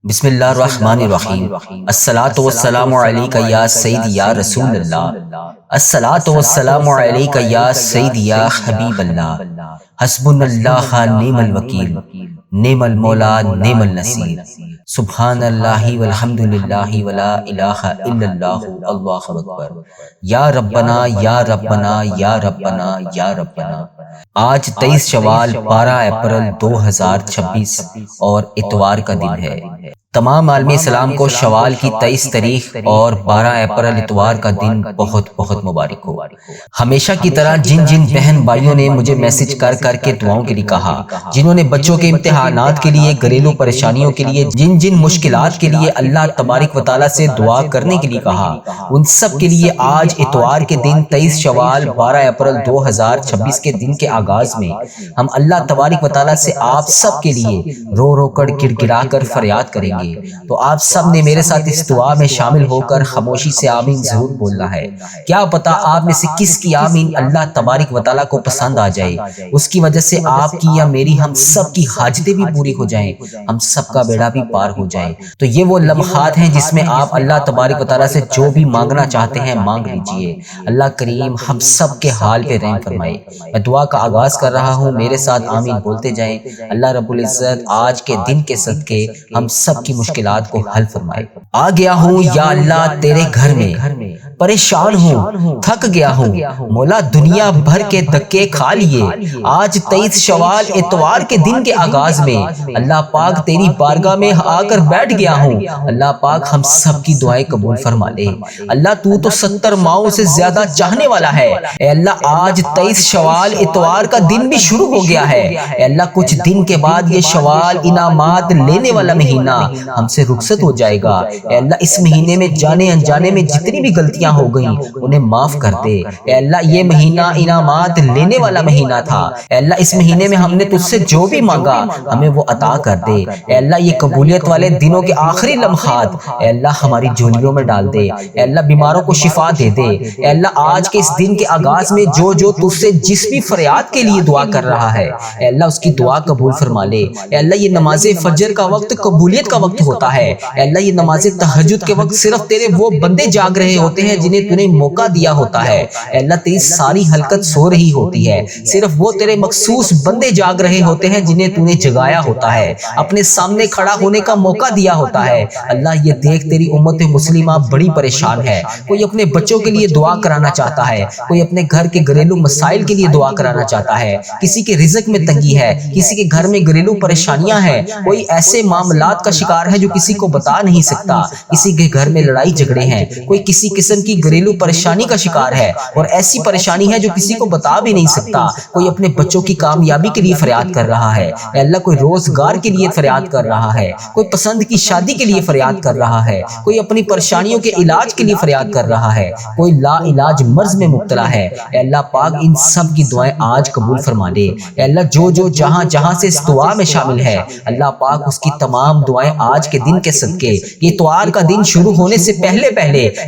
بسم اللہ الرحمن الرحیم۔ الصلاۃ والسلام علیک یا سیدی یا رسول اللہ، الصلاۃ والسلام علیک یا سیدی یا حبیب اللہ، حسبنا اللہ نعم الوکیل، نعم المولا نعم النصیر، سبحان اللہ والحمد للہ ولا الہ الا اللہ، اللہ اکبر، یا ربنا یا ربنا یا ربنا یا ربنا۔ آج 23 شوال 12 اپریل 2026 اور اتوار کا دن ہے۔ تمام عالم اسلام کو شوال کی 23 تاریخ اور 12 اپریل اتوار کا دن بہت بہت مبارک ہو۔ ہمیشہ کی طرح جن بہن بھائیوں نے مجھے میسج کر کے دعاؤں کے لیے کہا، جنہوں نے بچوں کے امتحانات کے لیے، گھریلو پریشانیوں کے لیے، جن مشکلات کے لیے اللہ تبارک و تعالیٰ سے دعا کرنے کے لیے کہا، ان سب کے لیے آج اتوار کے دن 23 شوال 12 اپریل 2026 کے دن کے آغاز میں ہم اللہ تبارک و تعالیٰ سے آپ سب کے لیے رو رو کر گڑ گڑا کر فریاد کریں گے۔ تو آپ سب نے میرے ساتھ اس دعا میں شامل ہو کر خاموشی سے آمین ضرور بولنا ہے۔ کیا پتا آپ میں سے کس کی آمین اللہ تبارک و تعالیٰ کو پسند آ جائے، اس کی وجہ سے آپ کی یا میری، ہم سب کی حاجتیں بھی پوری ہو جائیں، ہم سب کا بیڑا بھی پار ہو جائے۔ تو یہ وہ لمحات ہیں جس میں آپ اللہ تبارک و تعالیٰ سے جو بھی مانگنا چاہتے ہیں مانگ لیجئے۔ اللہ کریم ہم سب کے حال پہ رحم فرمائے۔ میں دعا کا آغاز کر رہا ہوں، میرے ساتھ آمین بولتے جائیں۔ اللہ رب العزت آج کے دن کے صدقے ہم سب کی مشکلات کو حل فرمائے۔ آ گیا ہوں یا اللہ تیرے گھر میں، پریشان ہوں، تھک گیا ہوں، مولا دنیا بھر کے دھکے کھا لیے، آج 23 شوال اتوار کے دن کے آغاز میں اللہ پاک تیری بارگاہ میں آ کر بیٹھ گیا ہوں۔ اللہ پاک ہم سب کی دعائیں قبول فرما لے۔ اللہ تو 70 ماؤں سے زیادہ چاہنے والا ہے۔ اے اللہ آج 23 شوال اتوار کا دن بھی شروع ہو گیا ہے۔ اے اللہ کچھ دن کے بعد یہ شوال انعامات لینے والا مہینہ ہم سے رخصت ہو جائے گا۔ اے اللہ اس مہینے میں جانے انجانے میں جتنی بھی غلطیاں ہو گئیں انہیں معاف کر دے۔ اے اللہ یہ مہینہ انعامات لینے والا مہینہ تھا۔ اے اللہ اس مہینے میں ہم نے تجھ سے جو بھی مانگا ہمیں وہ عطا کر دے۔ اے اللہ یہ قبولیت والے دنوں کے آخری لمحات اے اللہ ہماری جھولیوں میں ڈال دے۔ اے اللہ بیماروں کو شفا دے دے۔ اے اللہ آج کے اس دن کے آغاز میں جو تجھ سے جس بھی فریاد کے لیے دعا کر رہا ہے اے اللہ اس کی دعا قبول فرما لے۔ اے اللہ یہ نماز فجر کا وقت قبولیت کا وقت ہوتا ہے۔ اے اللہ یہ نماز تہجد کے وقت صرف تیرے وہ بندے جاگ رہے ہوتے ہیں جنہیں تو نے موقع دیا ہوتا ہے۔ اے اللہ تیری ساری خلقت سو رہی ہوتی ہے، صرف وہ تیرے مخصوص بندے جاگ رہے ہوتے ہیں جنہیں تو نے جگایا ہوتا ہے، اپنے سامنے کھڑا ہونے کا موقع دیا ہوتا ہے۔ اللہ یہ دیکھ تیری امت مسلمہ بڑی پریشان ہے، کوئی اپنے بچوں کے لیے دعا کرانا چاہتا ہے، کوئی اپنے گھر کے گھریلو مسائل کے لیے دعا کرانا چاہتا ہے، کسی کے رزق میں تنگی ہے، کسی کے گھر میں گھریلو پریشانیاں ہیں، کوئی ایسے معاملات کا شکار ہے جو کسی کو بتا نہیں سکتا، کسی کے گھر میں لڑائی جھگڑے ہیں، کوئی کسی قسم کی گھریلو پریشانی کا شکار ہے اور ایسی پریشانی ہے جو کسی کو بتا بھی نہیں سکتا، کوئی اپنے بچوں کی کامیابی کے لیے فریاد کر رہا ہے، اے اللہ کوئی روزگار کے لیے فریاد کر رہا ہے، کوئی پسند کی شادی کے لیے فریاد کر رہا ہے، کوئی اپنی پریشانیوں کے علاج کے لیے فریاد کر رہا ہے، کوئی لا علاج مرض میں مبتلا ہے۔ اے اللہ پاک ان سب کی دعائیں آج قبول فرما لے۔ اے اللہ جو جہاں سے اس دعا میں شامل ہے اللہ پاک اس کی تمام دعائیں آج کے دن کے صدقے، یہ اتوار کا دن شروع ہونے سے پہلے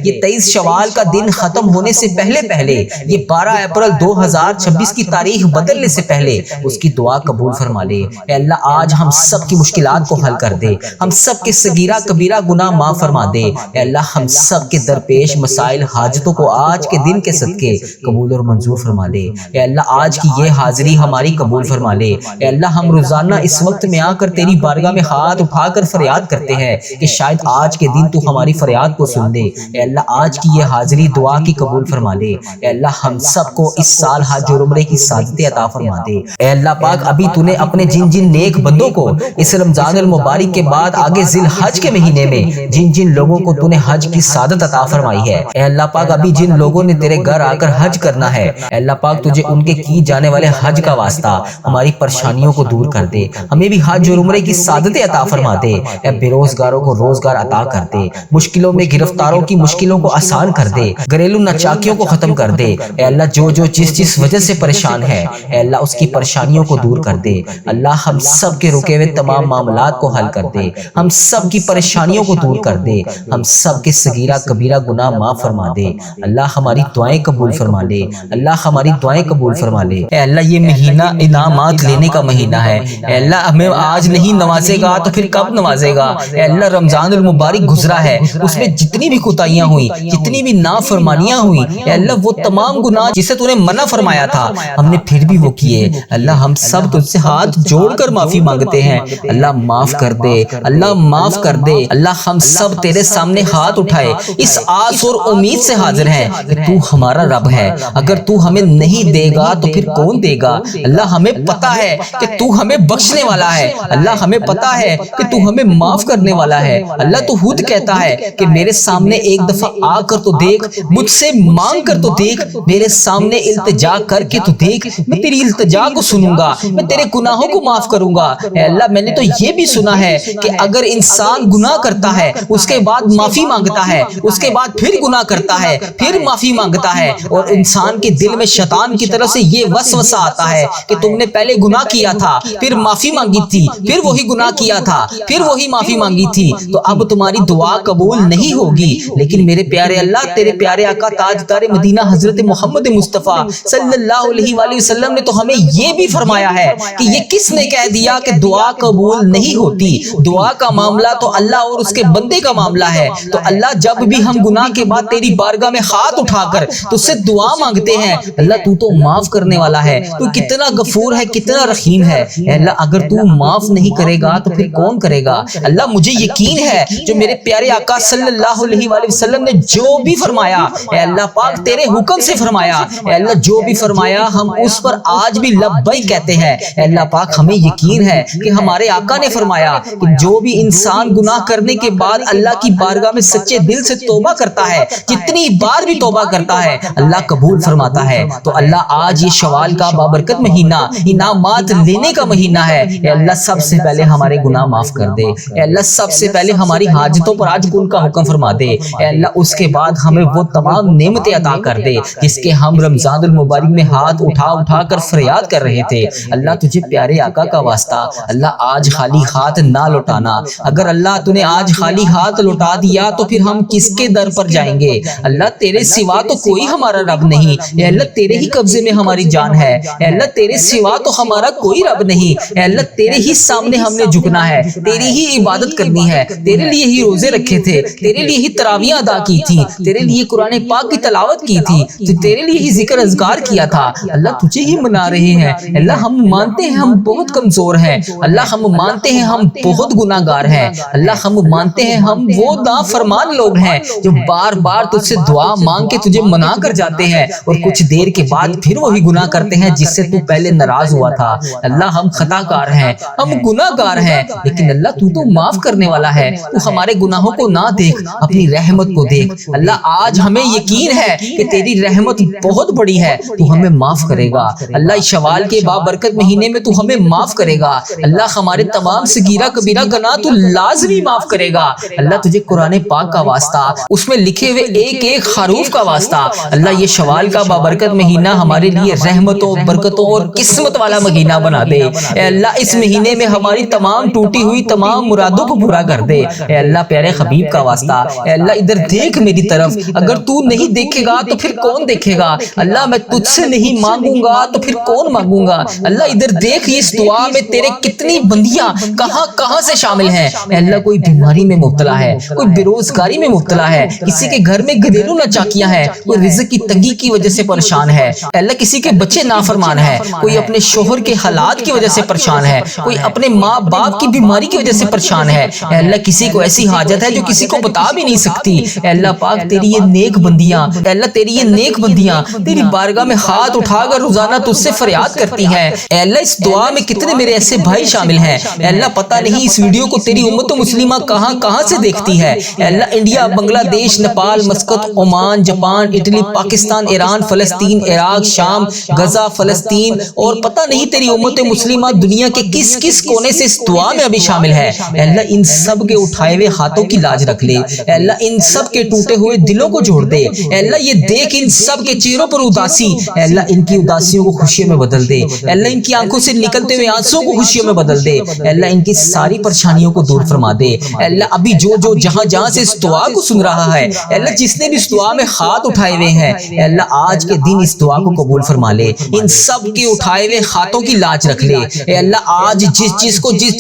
یہ 23 شوال کا دن ختم ہونے سے پہلے یہ 12 اپریل 2026 کی تاریخ بدلنے سے پہلے اس کی دعا قبول فرما لے۔ اے اللہ آج ہم سب کی مشکلات کو حل کر دے، ہم سب کے صغیرہ کبیرہ گناہ معاف فرما دے۔ اے اللہ ہم سب کے درپیش مسائل حاجتوں کو آج کے دن کے صدقے قبول اور منظور فرما لے۔ اے اللہ آج کی یہ حاضری ہماری قبول فرما لے۔ اے اللہ ہم روزانہ اس وقت میں آ کر تیری بارگاہ میں ہاتھ اٹھا کر فریاد کرتے ہیں کہ شاید آج کے دن تو ہماری فریاد کو سن دے۔ اے اللہ آج کی یہ حاضری دعا کی قبول فرما لے۔ اے اللہ ہم سب کو اس سال حج اور عمرے کی سعادتیں عطا فرما دے۔ اے اللہ پاک ابھی تو نے اپنے جن نیک بندوں کو اس رمضان المبارک کے بعد آگے ذی الحج کے مہینے میں جن لوگوں کو تو نے حج کی سعادت عطا فرمائی ہے، اے اللہ پاک ابھی جن لوگوں نے تیرے گھر آ کر حج کرنا ہے اے اللہ پاک تجھے ان کے کی جانے والے حج کا واسطہ ہماری پریشانیوں کو دور کر دے، ہمیں بھی حج اور عمرے کی سعادتیں عطا فرما دے۔ اے بے روزگاروں کو روزگار عطا کر دے، مشکلوں میں گرفتاروں کی مشکلوں کو آسان آسان کر دے، گھریلو ناچاکیوں کو ختم کر دے۔ اے اللہ جو جس وجہ سے پریشان ہے اے اللہ اس کی پریشانیوں کو دور کر دے۔ اللہ ہم سب کے رکے ہوئے تمام معاملات کو حل کر دے، ہم سب کی پریشانیوں کو دور کر دے، ہم سب کے صغیرہ کبیرہ گناہ معاف فرما دے۔ اللہ ہماری دعائیں قبول فرما لے، اللہ ہماری دعائیں قبول فرما لے۔ اے اللہ یہ مہینہ انعامات لینے کا مہینہ ہے، اے اللہ ہمیں آج نہیں نوازے گا تو پھر کب نوازے گا؟ اے اللہ رمضان المبارک گزرا ہے، اس میں جتنی بھی کوتاہیاں ہوئی، جتنی بھی نافرمانیاں ہوئی، اے اللہ وہ تمام گناہ جسے تو نے منع فرمایا تھا ہم نے پھر بھی وہ کیے۔ اللہ ہم سب تجھ سے ہاتھ جوڑ کر معافی مانگتے ہیں، اللہ معاف کر دے، اللہ معاف کر دے۔ اللہ ہم سب تیرے سامنے ہاتھ اٹھائے اس آس اور امید سے حاضر ہیں کہ تو ہمارا رب ہے، اگر تو ہمیں نہیں دے گا تو پھر کون دے گا؟ اللہ ہمیں پتا ہے کہ تو ہمیں بخشنے والا ہے، اللہ ہمیں پتا ہے کہ تو ہمیں معاف کرنے والا ہے۔ اللہ تو خود کہتا ہے کہ میرے سامنے ایک دفعہ آ کر تو دیکھ، مجھ سے مانگ کر تو دیکھ، میرے سامنے التجا کر کے تو دیکھ، میں تیری التجا کو سنوں گا، میں تیرے گناہوں کو معاف کروں گا۔ اے اللہ میں نے تو یہ بھی سنا ہے کہ اگر انسان گناہ کرتا ہے اس کے بعد معافی مانگتا ہے، اس کے بعد پھر گناہ کرتا ہے، پھر معافی مانگتا ہے، اور انسان کے دل میں شیطان کی طرف سے یہ وسوسہ آتا ہے کہ تم نے پہلے گناہ کیا تھا، پھر معافی مانگی تھی، پھر وہی گناہ کیا تھا، پھر وہی معافی مانگی تھی، تو اب تمہاری دعا قبول نہیں ہوگی۔ لیکن میرے پیارے اللہ، تیرے پیارے آقا تاجدار مدینہ حضرت محمد مصطفیٰ صلی اللہ علیہ وآلہ وسلم نے تو ہمیں یہ بھی فرمایا ہے کہ یہ کس نے کہہ دیا کہ دعا قبول نہیں ہوتی؟ دعا کا معاملہ تو اللہ اور اس کے بندے کا معاملہ ہے۔ تو اللہ جب بھی ہم گناہ کے بعد تیری بارگاہ میں ہاتھ اٹھا کر تجھ سے دعا مانگتے ہیں، اللہ تو معاف کرنے والا ہے، تو کتنا غفور ہے، کتنا رحیم ہے۔ اے اللہ اگر تو معاف نہیں کرے گا تو پھر کون کرے گا؟ اللہ مجھے یقین ہے جو میرے پیارے آقا صلی اللہ علیہ وآلہ وسلم نے جو بھی فرمایا، اے اللہ پاک تیرے حکم سے فرمایا، اے اللہ جو بھی فرمایا ہم اس پر آج بھی لبیک کہتے ہیں۔ اے اللہ پاک ہمیں یقین ہے کہ ہمارے آقا نے فرمایا کہ جو بھی انسان گناہ کرنے کے بعد اللہ کی بارگاہ میں سچے دل سے توبہ کرتا ہے، جتنی بار بھی توبہ کرتا ہے اللہ قبول فرماتا ہے۔ تو اللہ آج یہ شوال کا بابرکت مہینہ انعامات لینے کا مہینہ ہے، اے اللہ سب سے پہلے ہمارے گناہ معاف کر دے، اے اللہ سب سے پہلے ہماری حاجتوں پر آج کل کا حکم فرما دے، اے اللہ اس کے بعد ہمیں وہ تمام نعمتیں عطا کر دے جس کے ہم رمضان المبارک میں ہاتھ اٹھا کر فریاد کر رہے تھے۔ اللہ تجھے پیارے آقا کا واسطہ اللہ آج خالی ہاتھ نہ لوٹانا، اگر اللہ تو نے آج خالی ہاتھ لوٹا دیا تو پھر ہم کس کے در پر جائیں گے؟ اللہ تیرے سوا تو کوئی ہمارا رب نہیں، اے اللہ تیرے ہی قبضے میں ہماری جان ہے، اے اللہ تیرے سوا تو ہمارا کوئی رب نہیں، اے اللہ تیرے ہی سامنے ہم نے جھکنا ہے، تیری ہی عبادت کرنی ہے، تیرے لیے ہی روزے رکھے تھے، تیرے لیے ہی تراویح ادا کی تھی، تیرے لیے قرآن پاک کی تلاوت کی تھی، تیرے لیے ہی ذکر اذکار کیا تھا۔ اللہ تجھے ہی منا رہے ہیں، اللہ ہم مانتے ہیں ہم بہت کمزور ہیں، اللہ ہم مانتے ہیں ہم بہت گناہ گار ہیں، اللہ ہم مانتے ہیں ہم وہ نافرمان لوگ ہیں جو بار بار تجھ سے دعا مانگ کے تجھے منا کر جاتے ہیں اور کچھ دیر کے بعد پھر وہی گناہ کرتے ہیں جس سے تو پہلے ناراض ہوا تھا۔ اللہ ہم خطا کار ہیں، ہم گناہ گار ہیں، لیکن اللہ تو معاف کرنے والا ہے، تو ہمارے گناہوں کو نہ دیکھ، اپنی رحمت کو دیکھ۔ اللہ آج ہمیں یقین ہے کہ تیری رحمت بہت بڑی ہے، تو ہمیں معاف کرے گا۔ اللہ اس شوال کے بابرکت مہینے میں تو ہمیں معاف کرے گا، اللہ ہمارے تمام صغیرہ کبیرہ گناہ تو لازمی معاف کرے گا۔ اللہ تجھے قرآن پاک کا واسطہ، اس میں لکھے ہوئے ایک ایک حروف کا واسطہ، اللہ یہ شوال کا بابرکت مہینہ ہمارے لیے رحمتوں، برکتوں اور قسمت والا مہینہ بنا دے۔ اے اللہ اس مہینے میں ہماری تمام ٹوٹی ہوئی تمام مرادوں کو پورا کر دے۔ اے اللہ پیارے حبیب کا واسطہ، اے اللہ ادھر دیکھ میری طرف، اگر تو نہیں دیکھے گا تو پھر کون دیکھے گا؟ اللہ میں تجھ سے نہیں مانگوں گا تو پھر کون مانگوں گا؟ اللہ ادھر دیکھ اس دعا میں تیرے کتنی بندیاں کہاں سے شامل ہیں۔ اے اللہ کوئی بیماری میں مبتلا ہے، کوئی بے روزگاری میں مبتلا ہے، کسی کے گھر میں گھریلو ناچاکیاں ہیں، کوئی رزق کی تنگی کی وجہ سے پریشان ہے، اے اللہ کسی کے بچے نافرمان ہیں، کوئی اپنے شوہر کے حالات کی وجہ سے پریشان ہے، کوئی اپنے ماں باپ کی بیماری کی وجہ سے پریشان ہے، اے اللہ کسی کو ایسی حاجت ہے جو کسی کو بتا بھی نہیں سکتی۔ اے اللہ پاک تیری یہ نیک بندیاں، اے اللہ تیری یہ نیک بندیاں تیری بارگاہ میں ہاتھ اٹھا کر روزانہ تجھ سے فریاد کرتی ہیں۔ اے اللہ اس دعا میں کتنے میرے ایسے بھائی شامل ہیں، اے اللہ پتہ نہیں اس ویڈیو کو تیری امت مسلمہ کہاں سے دیکھتی ہے۔ اے اللہ انڈیا، بنگلہ دیش، Nepal, Muscat, Oman, Japan, Italy, Pakistan, Iran, فلسطین، عراق، شام، غزہ، فلسطین اور پتہ نہیں تیری امت مسلمہ دنیا کے کس کونے سے اس دعا میں ابھی شامل ہے۔ اے اللہ ان سب کے اٹھائے ہوئے ہاتھوں کی لاج رکھ لے، اے اللہ ان سب کے ٹوٹے ہوئے ہوئے دلوں کو جوڑ دے۔ اے اللہ یہ دیکھ ان سب کے چہروں پر اداسی، اے اللہ ان کی اداسیوں کو خوشیوں میں بدل دے۔ اے اللہ ان کی آنکھوں سے نکلتے ہوئے آنسوں کو خوشیوں میں بدل دے۔ اے اللہ ان کی ساری پریشانیوں کو دور فرما دے۔ اے اللہ ابھی جو جہاں سے اس دعا کو سن رہا ہے، اے اللہ جس نے بھی اس دعا میں ہاتھ اٹھائے ہوئے ہیں، اے اللہ آج کے دن اس دعا کو قبول فرما لے۔ ان سب کے اٹھائے ہوئے ہاتھوں کی لاج رکھ لے۔ اے اللہ آج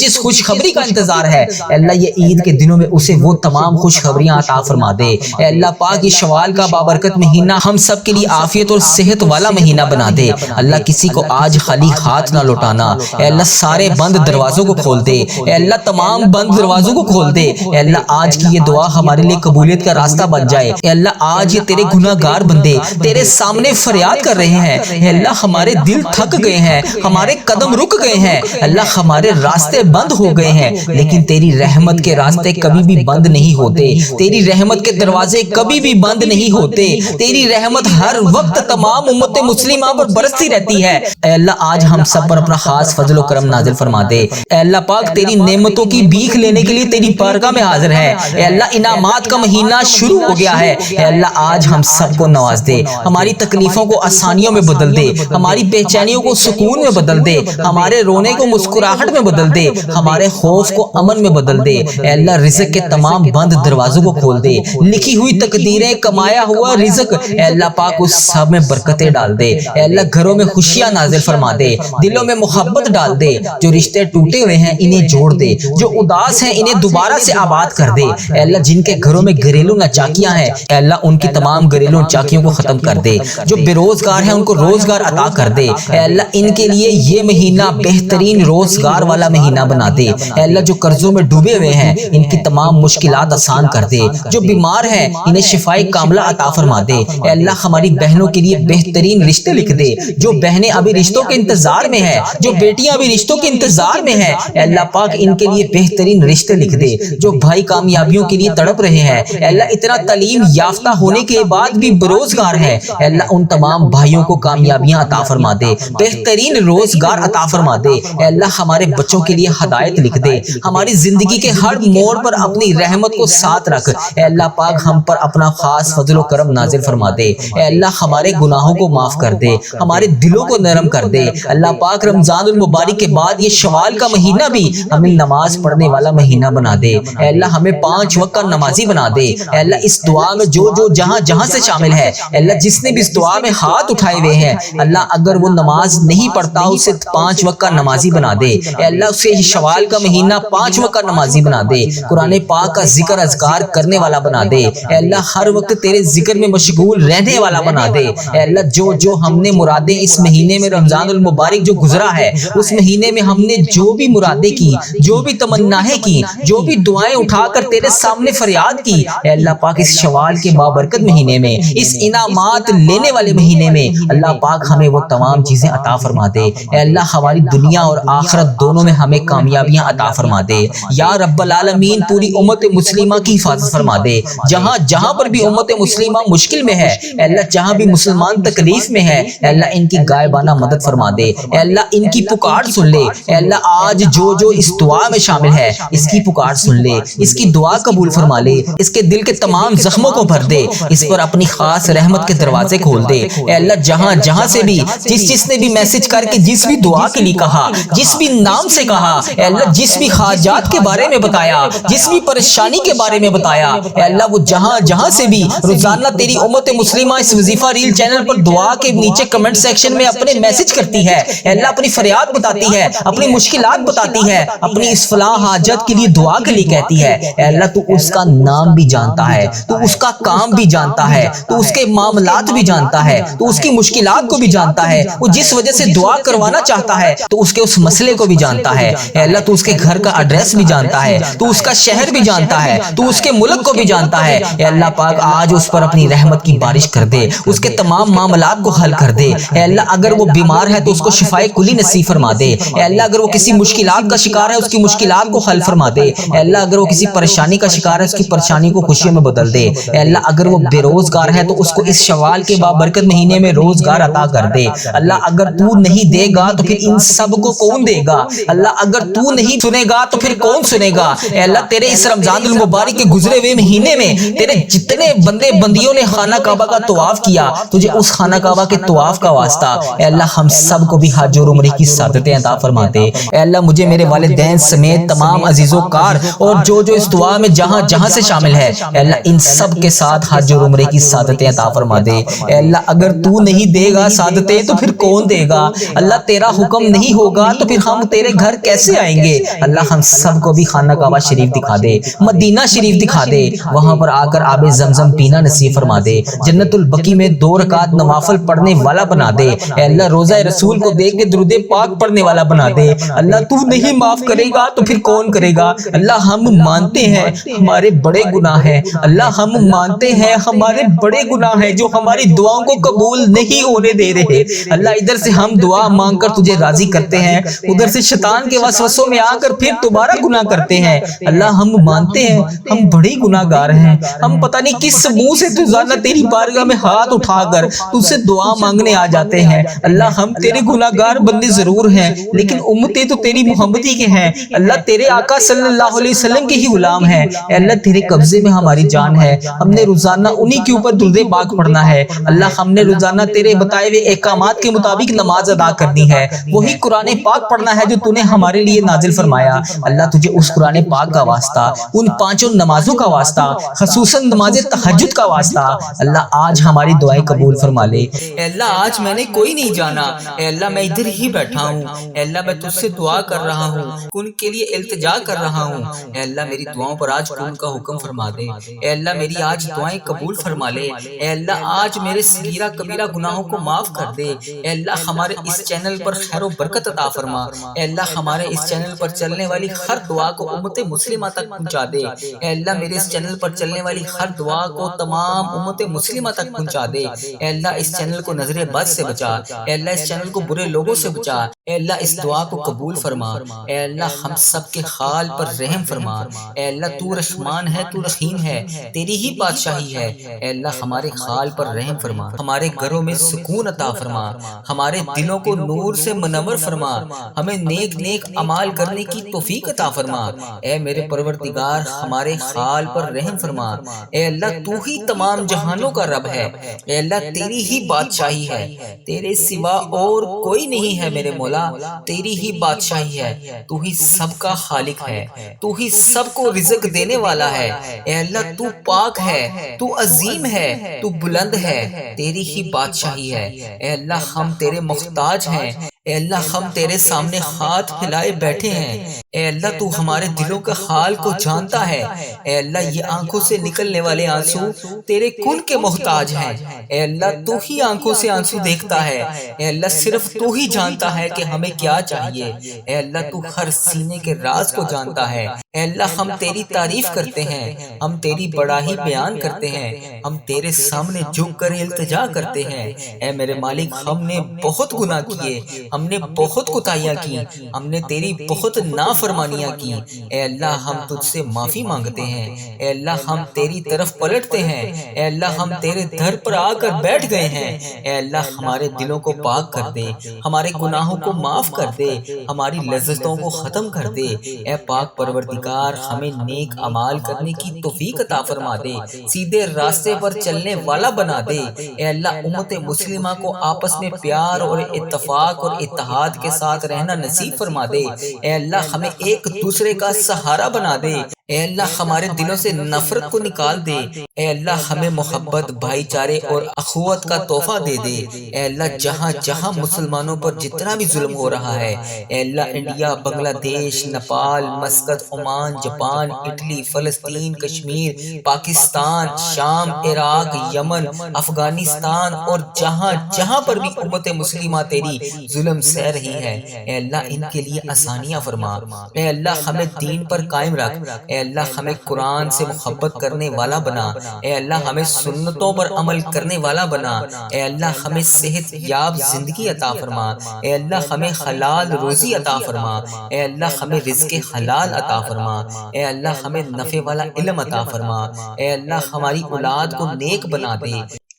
جس خوشخبری کا انتظار ہے، اے اللہ یہ عید کے دنوں میں اسے وہ تمام خوشخبریاں عطا فرما دے۔ اے اللہ پاک یہ شوال کا بابرکت مہینہ ہم سب کے لیے عافیت اور صحت والا مہینہ بنا دے۔ اللہ کسی کو آج خالی ہاتھ نہ لوٹانا۔ اے اللہ سارے بند دروازوں کو کھول دے۔ اے اللہ تمام بند دروازوں کو کھول دے۔ اے اللہ آج کی یہ دعا ہمارے لیے قبولیت کا راستہ بن جائے۔ اے اللہ آج یہ تیرے گناہ گار بندے تیرے سامنے فریاد کر رہے ہیں۔ اے اللہ ہمارے دل تھک گئے ہیں، ہمارے قدم رک گئے ہیں، اللہ ہمارے راستے بند ہو گئے ہیں، لیکن تیری رحمت کے راستے کبھی بھی بند نہیں ہوتے، تیری رحمت کے دروازے کبھی بھی بند نہیں ہوتے، تیری رحمت ہر وقت تمام امت مسلمہ پر برستی رہتی ہے۔ اے اللہ آج ہم سب پر اپنا خاص فضل و کرم نازل فرما دے۔ اے اللہ پاک تیری نعمتوں کی بھیک لینے کے لیے تیری بارگاہ میں حاضر ہے۔ اے اللہ انعامات کا مہینہ شروع ہو گیا ہے۔ اے اللہ آج ہم سب کو نواز دے، ہماری تکلیفوں کو آسانیوں میں بدل دے، ہماری بے چینیوں کو سکون میں بدل دے، ہمارے رونے کو مسکراہٹ میں بدل دے، ہمارے خوف کو امن میں بدل دے۔ اے اللہ رزق کے تمام بند دروازوں کو کھول دے، لکھی ہوئی تقدیریں، کمایا ہوا رزق، اے اللہ پاک اس سب میں برکتیں ڈال دے۔ اے اللہ گھروں میں خوشیاں نازل فرما دے، دلوں میں محبت ڈال دے، جو رشتے ٹوٹے ہوئے ہیں انہیں جوڑ دے، جو اداس ہیں انہیں دوبارہ سے آباد کر دے۔ اے اللہ جن کے گھروں میں گھریلو ناچاکیاں ہیں، اے اللہ ان کی تمام گھریلو ناچاکیوں کو ختم کر دے، جو بے روزگار ہیں ان کو روزگار عطا کر دے۔ اے اللہ ان کے لیے یہ مہینہ بہترین روزگار والا مہینہ بنا دے۔ اے اللہ جو قرضوں میں ڈوبے ہوئے ہیں ان کی تمام مشکلات آسان کر دے، جو بیمار ہیں انہیں شفائے کاملہ عطا فرما دے۔ اے اللہ ہماری بہنوں کے لیے بہترین رشتے لکھ دے، جو بہنیں ابھی رشتوں کے انتظار میں ہیں، جو بیٹیاں ابھی رشتوں کے انتظار میں ہیں، اے اللہ پاک ان کے لیے بہترین رشتے لکھ دے، جو بھائی کامیابیوں کے لیے تڑپ رہے ہیں، اے اللہ اتنا تعلیم یافتہ ہونے کے بعد بھی بےروزگار ہے، اے اللہ ان تمام بھائیوں کو کامیابیاں عطا فرما دے، بہترین روزگار عطا فرما دے۔ اے اللہ ہمارے بچوں کے لیے ہدایت لکھ دے، ہماری زندگی کے ہر موڑ پر اپنی رحمت کو ساتھ رکھ۔ اے اللہ پاک ہم پر اپنا خاص فضل و کرم نازل فرما دے۔ اے اللہ ہمارے گناہوں کو معاف کر دے، ہمارے دلوں کو نرم کر دے۔ اللہ پاک رمضان المبارک کے بعد یہ شوال کا مہینہ بھی ہمیں نماز پڑھنے والا مہینہ بنا دے۔ اے اللہ ہمیں 5 وقت کا نمازی بنا دے۔ اے اللہ اس دعا میں جو جہاں سے شامل ہے، اے اللہ جس نے بھی اس دعا میں ہاتھ اٹھائے ہوئے ہیں، اللہ اگر وہ نماز نہیں پڑھتا اسے 5 وقت کا نمازی بنا دے۔ اے اللہ اسے شوال کا مہینہ 5 وقت کا نمازی بنا دے، قرآن پاک کا ذکر اذکار کرنے والا بنا دے۔ اے اللہ ہر وقت تیرے ذکر میں مشغول رہنے والا بنا دے۔ اے اللہ جو ہم نے مرادیں اس مہینے میں رمضان المبارک جو گزرا ہے، اس مہینے میں ہم نے جو بھی مرادیں کی، جو بھی تمنایں کی، جو بھی دعائیں اٹھا کر تیرے سامنے فریاد کی، اے اللہ پاک اس شوال کے بابرکت مہینے میں، اس انعامات لینے والے مہینے میں اللہ پاک ہمیں وہ تمام چیزیں عطا فرما دے۔ اے اللہ ہماری دنیا اور آخرت دونوں میں ہمیں کامیابیاں عطا فرما دے۔ یا رب العالمین پوری امت مسلمہ کی حفاظت فرما دے، جہاں پر بھی امت مسلمہ مشکل میں ہے، اے اللہ جہاں بھی مسلمان تکلیف میں ہے، اے اللہ ان کی غائبانہ مدد فرما دے۔ اے اللہ ان کی پکار سن لے۔ اے اللہ آج جو اس دعا میں شامل ہے اس کی پکار سن لے، اس کی دعا قبول فرما لے، اس کے دل کے تمام زخموں کو بھر دے، اس پر اپنی خاص رحمت کے دروازے کھول دے۔ اے اللہ جہاں سے بھی جس نے بھی میسج کر کے جس بھی دعا کے لیے کہا، جس بھی نام سے کہا، اے اللہ جس بھی حاجات کے بارے میں بتایا، جس بھی پریشانی کے بارے میں بتایا، اے اللہ وہ جہاں سے بھی روزانہ تیری امت مسلمہ اس وظیفہ ریل چینل پر دعا کے نیچے کمنٹ سیکشن میں اپنے میسج کرتی ہے، اے اللہ اپنی فریاد بتاتی ہے، اپنی مشکلات بتاتی ہے، اپنی اس فلاں حاجت کے لیے دعا کے لیے کہتی ہے، اے اللہ تو اس کا نام بھی جانتا ہے، تو اس کا کام بھی جانتا ہے، تو اس کے معاملات بھی جانتا ہے، تو اس کی مشکلات کو بھی جانتا ہے، وہ جس وجہ سے دعا کروانا چاہتا ہے تو اس کے اس مسئلے کو بھی جانتا ہے، اے اللہ تو اس کے گھر کا ایڈریس بھی جانتا ہے، تو اس کا شہر بھی جانتا ہے، تو اس کے ملک کو بھی جانتا ہے۔ اے اللہ پاک آج اس پر اپنی رحمت کی بارش کر دے، اس کے تمام معاملات کو حل کر دے۔ اے اللہ اگر وہ بیمار ہے تو اس کو شفائے کلی نصیب فرما دے۔ اے اللہ اگر وہ کسی مشکلات کا شکار ہے اس کی مشکلات کو حل فرما دے۔ اے اللہ اگر وہ کسی پریشانی کا شکار ہے اس کی پریشانی کو خوشیوں میں بدل دے۔ اے اللہ اگر وہ بے روزگار ہے تو اس کو اس شوال کے بابرکت مہینے میں روزگار عطا کر دے۔ اللہ اگر تو نہیں دے گا تو پھر ان سب کو کون دے گا؟ اللہ اگر تو نہیں سنے گا تو پھر کون سنے گا؟ اے اللہ تیرے اس رمضان المبارک کے گزرے ہوئے مہینے میں تیرے جتنے بندے بندیوں نے خانہ کعبہ کا طواف کیا، تجھے اس خانہ کعبہ کے طواف کا واسطہ اے اللہ ہم سب کو بھی حج اور عمرے کی سعادتیں عطا فرما دے۔ اے اللہ مجھے میرے والدین سمیت تمام عزیز و کار اور جو اس دعا میں جہاں جہاں سے شامل ہے، اے اللہ ان سب کے ساتھ حج اور عمرے کی سعادتیں عطا فرما دے۔ اے اللہ اگر تو نہیں دے گا سعادتیں تو پھر کون دے گا؟ اللہ تیرا حکم نہیں ہوگا تو پھر ہم تیرے گھر کیسے آئیں گے؟ اللہ ہم سب کو بھی خانہ کعبہ شریف دکھا دے، مدینہ شریف دکھا دے، وہاں پر آ کر آب زمزم پینا نصیب فرما دے، جنت البقیع میں 2 رکعت نوافل پڑھنے والا بنا دے۔ اے اللہ روضہ رسول کو دیکھ کے درود پاک پڑھنے والا بنا دے۔ اللہ تو نہیں معاف کرے گا تو پھر کون کرے گا؟ اللہ ہم مانتے ہیں ہمارے بڑے گناہ ہیں، اللہ ہم مانتے ہیں ہمارے بڑے گناہ ہیں جو ہماری دعاؤں کو قبول نہیں ہونے دے رہے۔ اللہ ادھر سے ہم دعا مانگ کر تجھے راضی کرتے ہیں، ادھر سے شیطان کے وسوسوں میں آ کر پھر دوبارہ گناہ کرتے ہیں۔ اللہ ہم مانتے ہیں ہم بڑے گناہ گار ہیں، ہم پتہ نہیں کس منہ سے روزانہ تیری بارگاہ میں ہاتھ اٹھا کر تجھ سے دعا مانگنے آ جاتے ہیں۔ اللہ ہم تیرے گناہ گار بندے ضرور ہیں لیکن امتیں تو تیری محمدی کے ہیں۔ اللہ تیرے آقا صلی اللہ علیہ وسلم کے ہی غلام ہیں۔ اے اللہ تیرے قبضے میں ہماری جان ہے، ہم نے روزانہ انہی کے اوپر درود پاک پڑھنا ہے۔ اللہ ہم نے روزانہ تیرے بتائے ہوئے احکامات کے مطابق نماز ادا کرنی ہے، وہی قرآن پاک پڑھنا ہے جو تو نے ہمارے لیے نازل فرمایا۔ اللہ تجھے اس قرآن پاک کا واسطہ، ان 5 نمازوں کا واسطہ، خصوصاً نماز تہجد کا واسطہ، اللہ آج ہماری دعائیں قبول فرما لے۔ اے اللہ آج میں نے کوئی نہیں جانا، اے اللہ میں ادھر ہی بیٹھا ہوں، اے اللہ میں تجھ سے دعا کر رہا ہوں، کن کے لیے التجا کر رہا ہوں۔ اے اللہ میری دعاؤں پر آج کن کا حکم فرما دے، اے اللہ میری آج دعائیں قبول فرما لے، اے اللہ آج میرے صغیرہ کبیرہ گناہوں کو معاف کر دے۔ اے اللہ ہمارے اس چینل پر خیر و برکت عطا فرما، اے اللہ ہمارے اس چینل پر چلنے والی ہر دعا کو امت مسلمہ تک پہنچا دے۔ اے اللہ میرے اس چینل پر چلنے والی ہر دعا کو تمام امت مسلمہ تک پہنچا دے۔ اے اللہ اس چینل کو نظر بد سے بچا، اے اللہ اس چینل کو برے لوگوں سے بچا، اے اللہ اس دعا کو قبول فرما، اے اللہ ہم سب کے حال پر رحم فرما۔ اے اللہ تو رحمان ہے، تو رحیم ہے، تیری ہی بادشاہی ہے۔ اے اللہ ہمارے حال پر رحم فرما، ہمارے گھروں میں سکون عطا فرما، ہمارے دلوں کو نور سے منور فرما، ہمیں نیک نیک اعمال کرنے کی توفیق عطا فرما۔ اے میرے پروردگار ہمارے حال پر رحم فرما۔ اے اللہ تو ہی تمام جہانوں کا رب ہے، اے اللہ تیری ہی بادشاہی ہے، تیرے سوا اور کوئی نہیں ہے میرے مولا، تیری ہی بادشاہی ہے، تو ہی سب کا خالق ہے، تو ہی سب کو رزق دینے والا ہے۔ اے اللہ تو پاک ہے، تو عظیم ہے، تو بلند ہے، تیری ہی بادشاہی ہے۔ اے اللہ ہم تیرے محتاج ہیں، اے اللہ ہم تیرے سامنے ہاتھ پھیلائے بیٹھے ہیں۔ اے اللہ تو ہمارے دلوں کا حال کو جانتا ہے، اے اللہ یہ آنکھوں سے نکلنے والے آنسو تیرے کن کے محتاج ہیں۔ اے اللہ تو ہی آنکھوں سے آنسو دیکھتا ہے، اے اللہ صرف تو ہی جانتا ہے کہ ہمیں کیا چاہیے۔ اے اللہ تو ہر سینے کے راز کو جانتا ہے۔ اے اللہ ہم تیری تعریف کرتے ہیں، ہم تیری بڑائی بیان کرتے ہیں، ہم تیرے سامنے جھک کر التجا کرتے ہیں۔ اے میرے مالک ہم نے بہت گناہ کیے، ہم نے بہت کوتاہیاں کی، ہم نے تیری بہت نافرمانیاں کی۔ اے اللہ ہم تجھ سے معافی مانگتے ہیں، اے اللہ ہم تیری طرف پلٹتے ہیں، اے اللہ ہم تیرے در پر آ کر بیٹھ گئے ہیں۔ اے اللہ ہمارے دلوں کو پاک کر دے، ہمارے گناہوں کو معاف کر دے، ہماری لذتوں کو ختم کر دے۔ اے پاک پروردگار ہمیں نیک اعمال کرنے کی توفیق عطا فرما دے، سیدھے راستے پر چلنے والا بنا دے۔ اے اللہ امت مسلمہ کو آپس میں پیار اور اتفاق اور اتحاد کے ساتھ رہنا نصیب فرما دے۔ اے اللہ ہمیں ایک دوسرے کا سہارا بنا دے۔ اے اللہ ہمارے دلوں سے نفرت کو نکال دے۔ اے اللہ ہمیں محبت، بھائی چارے اور اخوت کا تحفہ دے دے۔ اے اللہ جہاں جہاں مسلمانوں پر جتنا بھی ظلم ہو رہا ہے، اے اللہ انڈیا، بنگلہ دیش، Nepal, Muscat, Oman, Japan, Italy, فلسطین، کشمیر، پاکستان، شام، عراق، یمن، افغانستان اور جہاں جہاں پر بھی امت مسلمہ تیری ظلم سہ رہی ہے، اے اللہ ان کے لیے آسانیاں فرما۔ اے اللہ ہمیں دین پر قائم رکھ، اے اللہ ہمیں قرآن سے محبت کرنے والا بنا، اے اللہ ہمیں سنتوں پر عمل کرنے والا بنا، اے اللہ ہمیں صحت یاب زندگی عطا فرما، اے اللہ ہمیں حلال روزی عطا فرما، اے اللہ ہمیں رزق حلال عطا فرما، اے اللہ ہمیں نفع والا علم عطا فرما، اے اللہ ہماری اولاد کو نیک بنا دے۔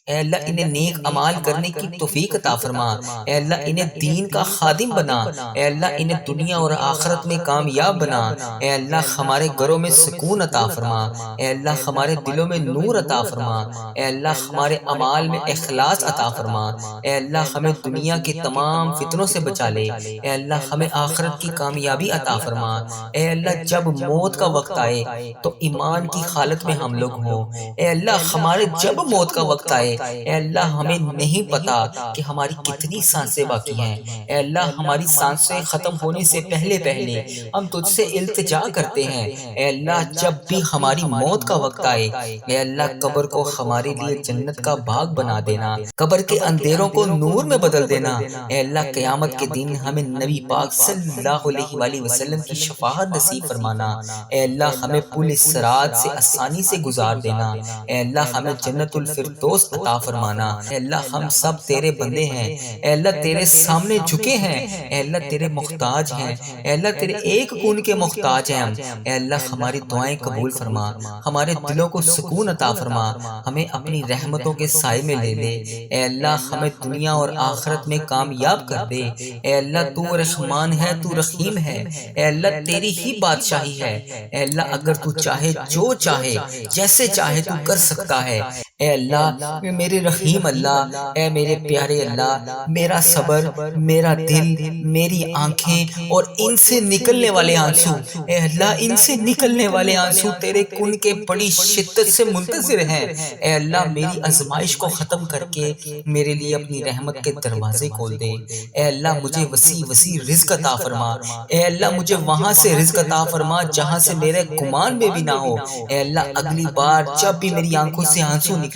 اے اللہ انہیں نیک عمال کرنے کی توفیق عطا فرما، اے اللہ انہیں دین کا خادم بنا، اے اللہ انہیں دنیا اور آخرت میں کامیاب بنا، اے اللہ ہمارے گھروں میں سکون عطا فرما، اے اللہ ہمارے دلوں میں نور عطا فرما، اے اللہ ہمارے اعمال میں اخلاص عطا فرما، اے اللہ ہمیں دنیا کے تمام فتنوں سے بچا لے، اے اللہ ہمیں آخرت کی کامیابی عطا فرما، اے اللہ جب موت کا وقت آئے تو ایمان کی حالت میں ہم لوگ ہوں، اے اللہ ہمارے جب موت کا وقت آئے، اے اللہ ہمیں نہیں پتا کہ ہماری کتنی سانسیں باقی ہیں، اے اللہ ہماری سانسیں ختم ہونے سے پہلے پہلے ہم تجھ سے التجا کرتے ہیں، اے اللہ جب بھی ہماری موت کا وقت آئے، اے اللہ قبر کو ہمارے لیے جنت کا باغ بنا دینا، قبر کے اندھیروں کو نور میں بدل دینا، اے اللہ قیامت کے دن ہمیں نبی پاک صلی اللہ علیہ وآلہ وسلم کی شفاعت نصیب فرمانا، اے اللہ ہمیں پل صراط سے آسانی سے گزار دینا، اے اللہ ہمیں جنت الفردوس عطا فرمانا، اے اللہ ہم سب تیرے بندے ہیں، اے اللہ تیرے سامنے جھکے ہیں، اے اللہ تیرے محتاج ہیں، اے اللہ تیرے ایک کون کے محتاج ہیں ہم، اے اللہ ہماری دعائیں قبول فرما، ہمارے دلوں کو سکون عطا فرما، ہمیں اپنی رحمتوں کے سائے میں لے لے، اے اللہ ہمیں دنیا اور آخرت میں کامیاب کر دے، اے اللہ تو رحمان ہے، تو رحیم ہے، اے اللہ تیری ہی بادشاہی ہے، اے اللہ اگر تو چاہے جو چاہے جیسے چاہے تو کر سکتا ہے، اے اللہ میرے رحیم اللہ، اے میرے پیارے اللہ، میرا صبر، میرا دل، میری آنکھیں اور ان سے نکلنے والے آنسو، اے اللہ ان سے نکلنے والے آنسو تیرے کن کے بڑی شدت سے منتظر ہیں، اے اللہ میری آزمائش کو ختم کر کے میرے لیے اپنی رحمت کے دروازے کھول دے، اے اللہ مجھے وسیع وسیع رزق عطا فرما، اے اللہ مجھے وہاں سے رزق عطا فرما جہاں سے میرے گمان میں بھی نہ ہو، اے اللہ اگلی بار جب بھی میری آنکھوں سے آنسو نکلیں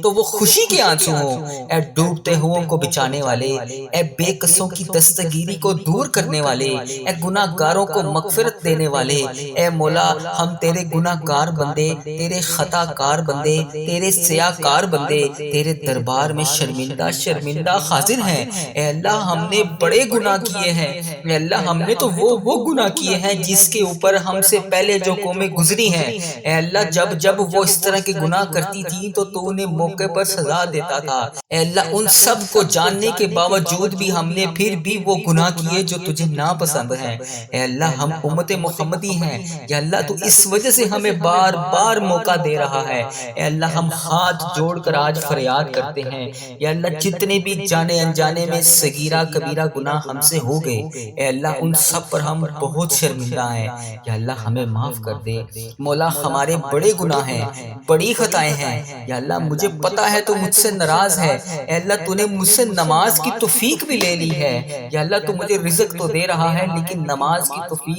تو وہ خوشی کے آنسو ہوں، اے ڈوبتے ہوئوں کو بچانے والے، اے بے قصوں کی دستگیری کو دور کرنے والے، اے گناہ گاروں کو مغفرت دینے والے، اے مولا ہم تیرے گناہ گار بندے، تیرے خطا کار بندے، تیرے سیاہ کار بندے تیرے دربار میں شرمندہ شرمندہ حاضر ہیں، اے اللہ ہم نے بڑے گناہ کیے ہیں، اے اللہ ہم نے تو وہ گناہ کیے ہیں جس کے اوپر ہم سے پہلے جو قومیں گزری ہیں، اے اللہ جب وہ اس طرح کے گناہ کرتی تھی تو انہیں موقع پر سزا دیتا تھا، اے اللہ ان سب کو جاننے کے باوجود بھی ہم نے پھر بھی وہ گناہ کیے جو تجھے ناپسند ہیں، اے اللہ ہم امت محمدی ہیں، یا اللہ تو اس وجہ سے ہمیں بار بار موقع دے رہا ہے، اے اللہ ہم ہاتھ جوڑ کر آج فریاد کرتے ہیں، یا اللہ جتنے بھی جانے انجانے میں صغیرہ کبیرہ گناہ ہم سے ہو گئے، اے اللہ ان سب پر ہم بہت شرمندہ ہیں، یا اللہ ہمیں معاف کر دے، مولا ہمارے بڑے گناہ ہیں، بڑی خطائیں ہیں، یا اللہ مجھے پتا ہے تو مجھ سے ناراض ہے، اے اللہ تو نے مجھ سے نماز کی توفیق بھی لے لی ہے، یا اللہ تو مجھے رزق تو دے رہا ہے لیکن نماز کی توفیق